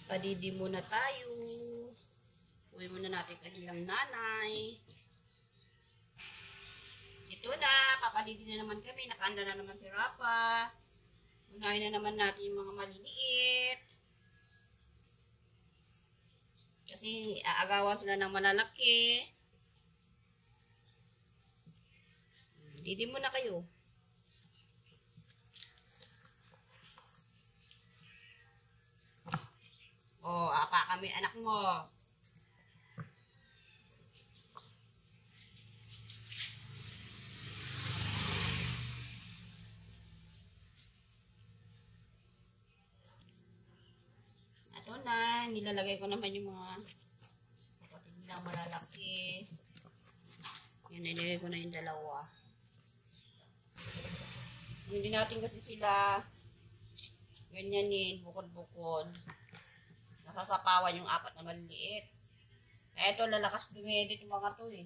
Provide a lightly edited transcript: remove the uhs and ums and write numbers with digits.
Padidi muna tayo. Uwi muna natin kanilang nanay. Ito na, papadidi na naman kami. Nakaanda na naman si Rafa. Unahin na naman natin yung mga maliliit. Kasi aagawan sila ng malalaki. Didi muna kayo. Oh, apa kami anak mo. Ito na, nilalagay ko naman yung mga kapatid nilang malalaki. Yan, nilagay ko na yung dalawa. Hindi natin kasi sila ganyanin, bukod-bukod. Nasasapawan yung apat na maliliit. Kaya ito, lalakas dumedit yung mga to eh.